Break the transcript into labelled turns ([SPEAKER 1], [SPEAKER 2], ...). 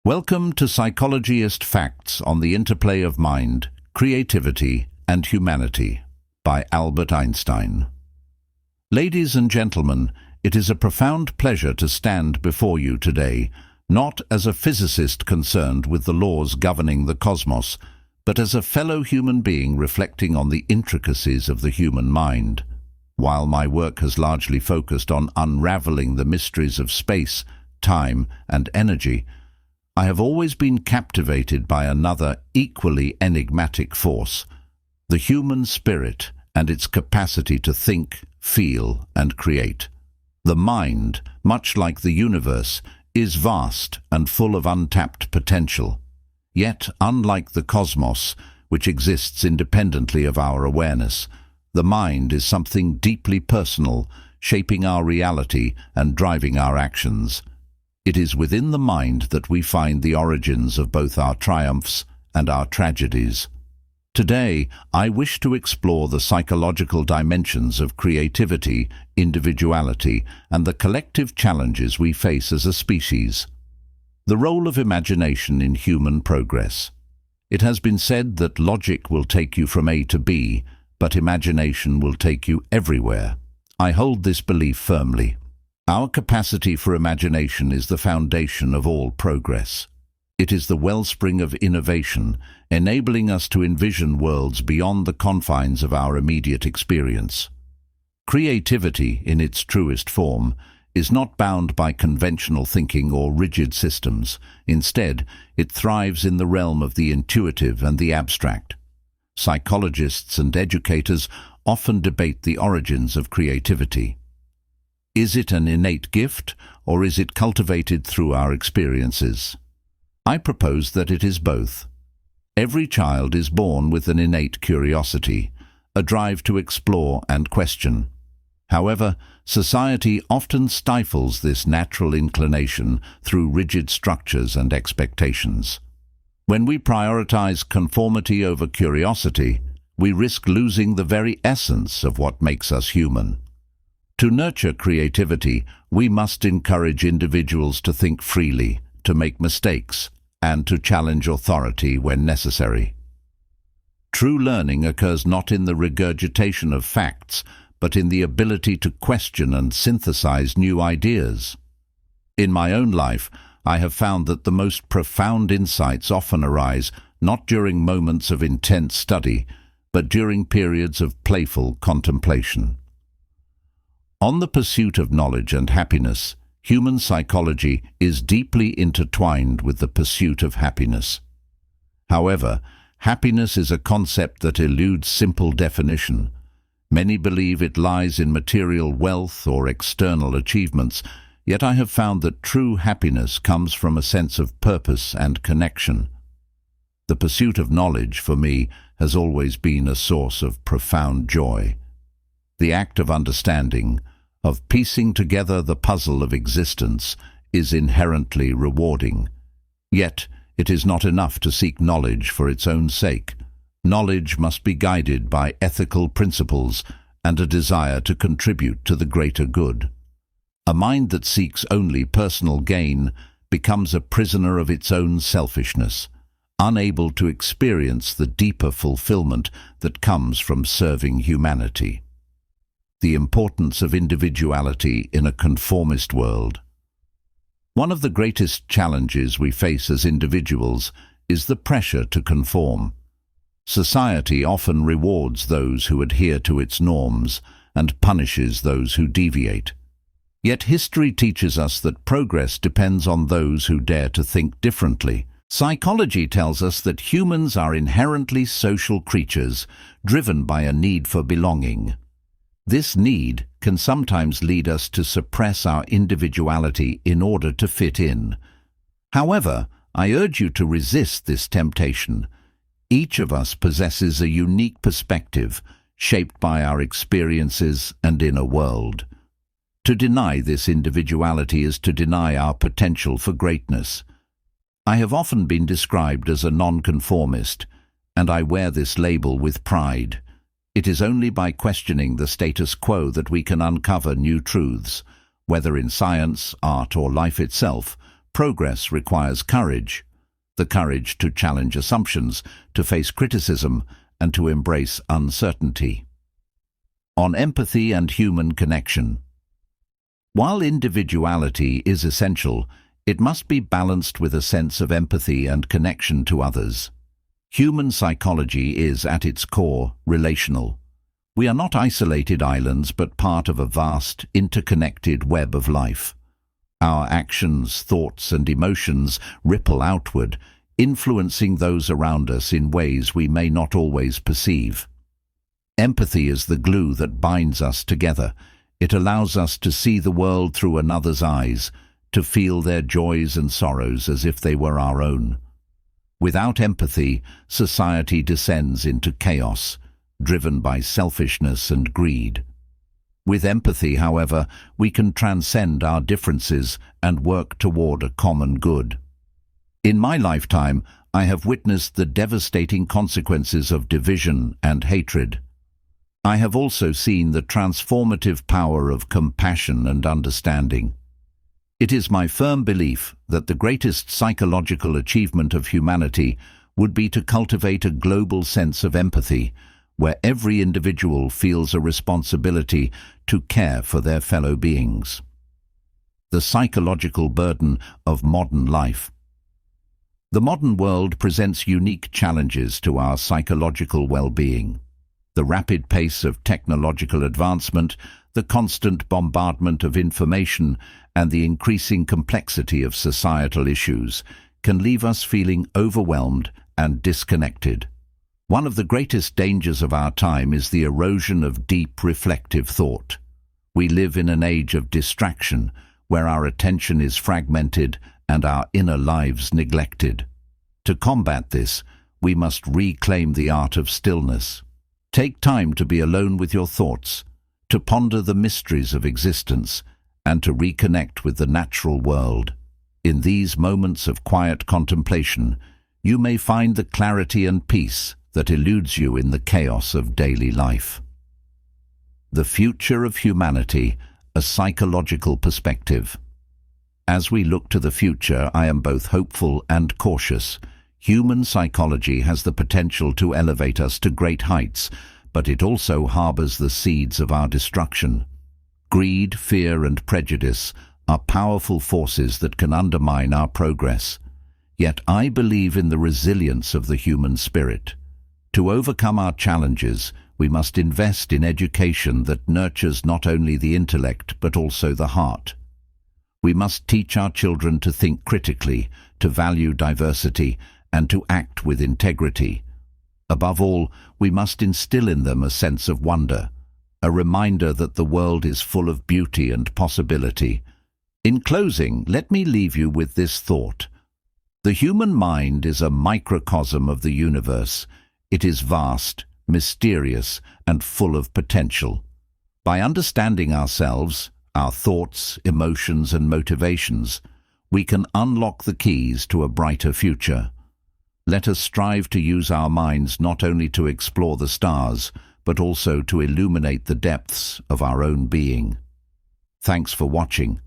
[SPEAKER 1] Welcome to Psychologist Facts on the Interplay of Mind, Creativity and Humanity by Albert Einstein. Ladies and gentlemen, it is a profound pleasure to stand before you today, not as a physicist concerned with the laws governing the cosmos, but as a fellow human being reflecting on the intricacies of the human mind. While my work has largely focused on unraveling the mysteries of space, time and energy, I have always been captivated by another equally enigmatic force, the human spirit and its capacity to think, feel, and create. The mind, much like the universe, is vast and full of untapped potential. Yet, unlike the cosmos, which exists independently of our awareness, the mind is something deeply personal, shaping our reality and driving our actions. It is within the mind that we find the origins of both our triumphs and our tragedies. Today, I wish to explore the psychological dimensions of creativity, individuality, and the collective challenges we face as a species. The role of imagination in human progress. It has been said that logic will take you from A to B, but imagination will take you everywhere. I hold this belief firmly. Our capacity for imagination is the foundation of all progress. It is the wellspring of innovation, enabling us to envision worlds beyond the confines of our immediate experience. Creativity, in its truest form, is not bound by conventional thinking or rigid systems. Instead, it thrives in the realm of the intuitive and the abstract. Psychologists and educators often debate the origins of creativity. Is it an innate gift, or is it cultivated through our experiences? I propose that it is both. Every child is born with an innate curiosity, a drive to explore and question. However, society often stifles this natural inclination through rigid structures and expectations. When we prioritize conformity over curiosity, we risk losing the very essence of what makes us human. To nurture creativity, we must encourage individuals to think freely, to make mistakes, and to challenge authority when necessary. True learning occurs not in the regurgitation of facts, but in the ability to question and synthesize new ideas. In my own life, I have found that the most profound insights often arise not during moments of intense study, but during periods of playful contemplation. On the pursuit of knowledge and happiness, human psychology is deeply intertwined with the pursuit of happiness. However, happiness is a concept that eludes simple definition. Many believe it lies in material wealth or external achievements, yet I have found that true happiness comes from a sense of purpose and connection. The pursuit of knowledge, for me, has always been a source of profound joy. The act of understanding, of piecing together the puzzle of existence, is inherently rewarding. Yet, it is not enough to seek knowledge for its own sake. Knowledge must be guided by ethical principles and a desire to contribute to the greater good. A mind that seeks only personal gain becomes a prisoner of its own selfishness, unable to experience the deeper fulfillment that comes from serving humanity. The importance of individuality in a conformist world. One of the greatest challenges we face as individuals is the pressure to conform. Society often rewards those who adhere to its norms and punishes those who deviate. Yet history teaches us that progress depends on those who dare to think differently. Psychology tells us that humans are inherently social creatures, driven by a need for belonging. This need can sometimes lead us to suppress our individuality in order to fit in. However, I urge you to resist this temptation. Each of us possesses a unique perspective, shaped by our experiences and inner world. To deny this individuality is to deny our potential for greatness. I have often been described as a nonconformist, and I wear this label with pride. It is only by questioning the status quo that we can uncover new truths. Whether in science, art, or life itself, Progress requires courage, the courage to challenge assumptions, to face criticism, and to embrace uncertainty. On empathy and human connection. While individuality is essential, it must be balanced with a sense of empathy and connection to others. Human psychology is, at its core, relational. We are not isolated islands, but part of a vast, interconnected web of life. Our actions, thoughts, and emotions ripple outward, influencing those around us in ways we may not always perceive. Empathy is the glue that binds us together. It allows us to see the world through another's eyes, to feel their joys and sorrows as if they were our own. Without empathy, society descends into chaos, driven by selfishness and greed. With empathy, however, we can transcend our differences and work toward a common good. In my lifetime, I have witnessed the devastating consequences of division and hatred. I have also seen the transformative power of compassion and understanding. It is my firm belief that the greatest psychological achievement of humanity would be to cultivate a global sense of empathy, where every individual feels a responsibility to care for their fellow beings. The psychological burden of modern life. The modern world presents unique challenges to our psychological well-being. The rapid pace of technological advancement, the constant bombardment of information, and the increasing complexity of societal issues can leave us feeling overwhelmed and disconnected. One of the greatest dangers of our time is the erosion of deep, reflective thought. We live in an age of distraction, where our attention is fragmented and our inner lives neglected. To combat this, we must reclaim the art of stillness. Take time to be alone with your thoughts, to ponder the mysteries of existence, and to reconnect with the natural world. In these moments of quiet contemplation, you may find the clarity and peace that eludes you in the chaos of daily life. The future of humanity, a psychological perspective. As we look to the future, I am both hopeful and cautious. Human psychology has the potential to elevate us to great heights, but it also harbors the seeds of our destruction. Greed, fear, and prejudice are powerful forces that can undermine our progress. Yet I believe in the resilience of the human spirit. To overcome our challenges, we must invest in education that nurtures not only the intellect but also the heart. We must teach our children to think critically, to value diversity, and to act with integrity. Above all, we must instill in them a sense of wonder, a reminder that the world is full of beauty and possibility. In closing, let me leave you with this thought. The human mind is a microcosm of the universe. It is vast, mysterious, and full of potential. By understanding ourselves, our thoughts, emotions, and motivations, we can unlock the keys to a brighter future. Let us strive to use our minds not only to explore the stars, but also to illuminate the depths of our own being. Thanks for watching.